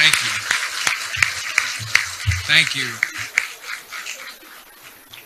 Thank you. Thank you.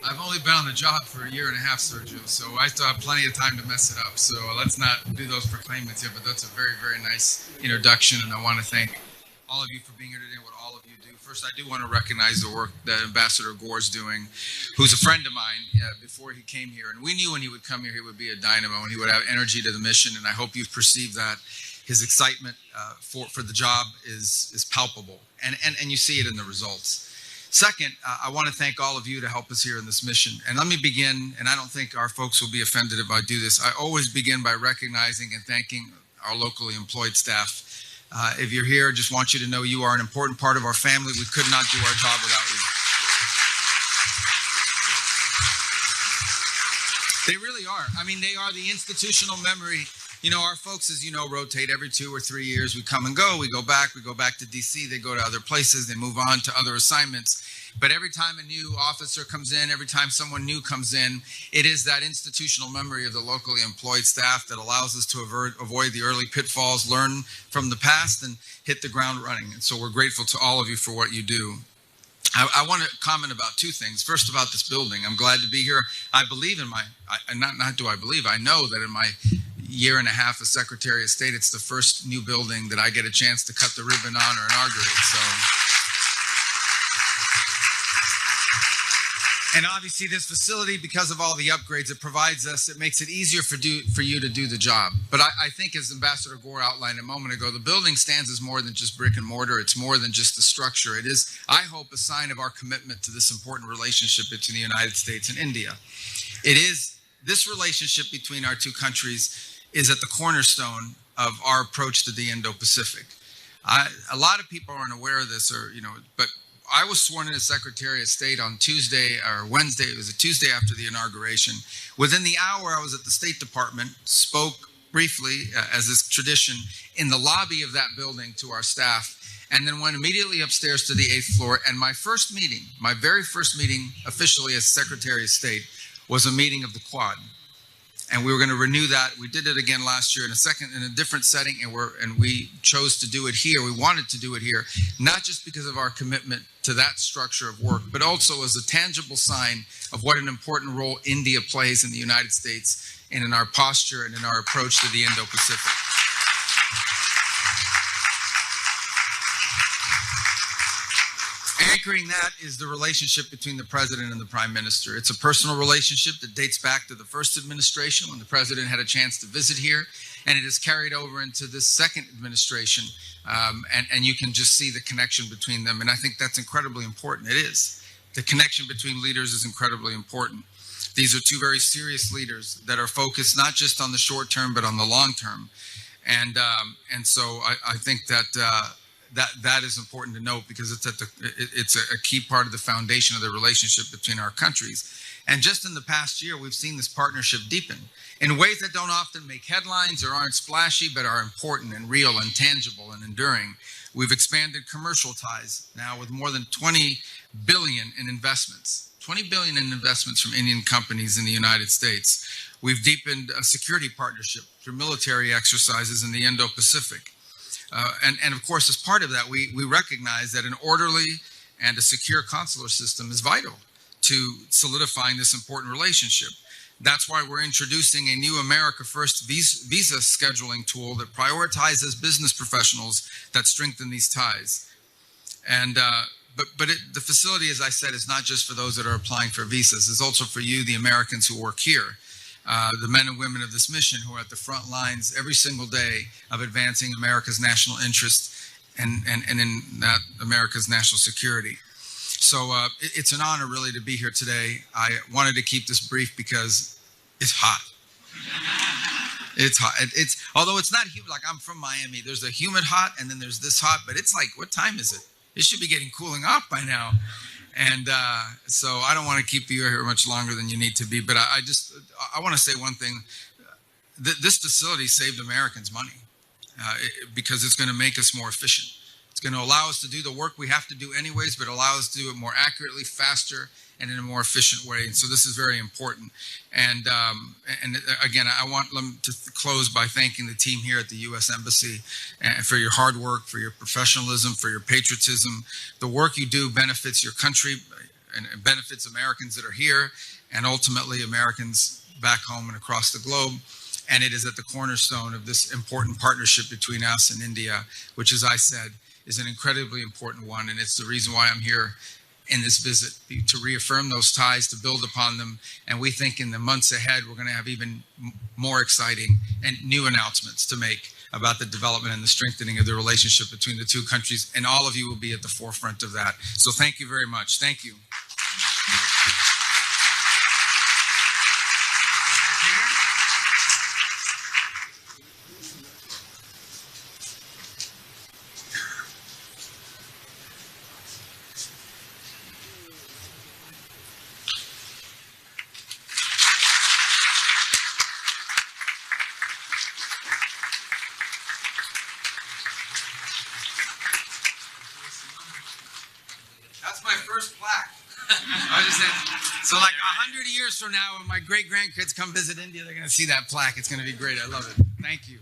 I've only been on the job for a year and a half, Sergio, so I still have plenty of time to mess it up. So let's not do those proclaimants yet, but that's a very, very nice introduction, and I want to thank all of you for being here today and what all of you do. First, I do want to recognize the work that Ambassador Gore is doing, who's a friend of mine before he came here. And we knew when he would come here, he would be a dynamo and he would have energy to the mission, and I hope you've perceived that. His excitement for the job is palpable, and you see it in the results. Second, I want to thank all of you to help us here in this mission. And let me begin, and I don't think our folks will be offended if I do this. I always begin by recognizing and thanking our locally employed staff. If you're here, I just want you to know you are an important part of our family. We could not do our job without you. They really are. I mean, they are the institutional memory. You know, our folks, as you know, rotate every 2 or 3 years. We come and go. We go back to D.C. They go to other places. They move on to other assignments. But every time a new officer comes in, every time someone new comes in, it is that institutional memory of the locally employed staff that allows us to avoid the early pitfalls, learn from the past, and hit the ground running. And so we're grateful to all of you for what you do. I want to comment about 2 things. First, about this building. I'm glad to be here. I believe in I know that in my year and a half as Secretary of State, it's the first new building that I get a chance to cut the ribbon on or inaugurate. So, and obviously this facility, because of all the upgrades it provides us, it makes it easier for you to do the job. But I think, as Ambassador Gore outlined a moment ago, the building stands as more than just brick and mortar. It's more than just the structure. It is, I hope, a sign of our commitment to this important relationship between the United States and India. It is, this relationship between our 2 countries is at the cornerstone of our approach to the Indo-Pacific. A lot of people aren't aware of this, but I was sworn in as Secretary of State on Tuesday or Wednesday. It was a Tuesday after the inauguration. Within the hour, I was at the State Department, spoke briefly, as is tradition, in the lobby of that building to our staff, and then went immediately upstairs to the 8th floor. And my very first meeting officially as Secretary of State was a meeting of the Quad. And we were going to renew that. We did it again last year in a different setting, and we chose to do it here. We wanted to do it here, not just because of our commitment to that structure of work, but also as a tangible sign of what an important role India plays in the United States and in our posture and in our approach to the Indo-Pacific. Anchoring that is the relationship between the President and the Prime Minister. It's a personal relationship that dates back to the first administration when the President had a chance to visit here, and it is carried over into this second administration, and you can just see the connection between them, and I think that's incredibly important. It is. The connection between leaders is incredibly important. These are 2 very serious leaders that are focused not just on the short term, but on the long term, and so I think that that is important to note, because it's a key part of the foundation of the relationship between our countries. And just in the past year, we've seen this partnership deepen in ways that don't often make headlines or aren't splashy, but are important and real and tangible and enduring. We've expanded commercial ties now with more than $20 billion in investments. $20 billion in investments from Indian companies in the United States. We've deepened a security partnership through military exercises in the Indo-Pacific. And of course, as part of that, we recognize that an orderly and a secure consular system is vital to solidifying this important relationship. That's why we're introducing a new America First visa scheduling tool that prioritizes business professionals that strengthen these ties. And the facility, as I said, is not just for those that are applying for visas. It's also for you, the Americans who work here. The men and women of this mission who are at the front lines every single day of advancing America's national interest and in that America's national security. So it's an honor really to be here today. I wanted to keep this brief because it's hot. It's hot. Although it's not humid, like I'm from Miami, there's a humid hot and then there's this hot, but it's like, what time is it? It should be getting cooling off by now. And so I don't want to keep you here much longer than you need to be, but I want to say one thing. This facility saved Americans money because it's going to make us more efficient. It's going to allow us to do the work we have to do anyways, but allow us to do it more accurately, faster, and in a more efficient way. And so this is very important. And again, I want them to close by thanking the team here at the U.S. Embassy for your hard work, for your professionalism, for your patriotism. The work you do benefits your country and it benefits Americans that are here and ultimately Americans back home and across the globe. And it is at the cornerstone of this important partnership between us and India, which, as I said, is an incredibly important one. And it's the reason why I'm here in this visit, to reaffirm those ties, to build upon them. And we think in the months ahead, we're going to have even more exciting and new announcements to make about the development and the strengthening of the relationship between the two countries. And all of you will be at the forefront of that. So thank you very much. Thank you. That's my first plaque. I was just saying, so like 100 years from now, when my great-grandkids come visit India, they're going to see that plaque. It's going to be great. I love it. Thank you.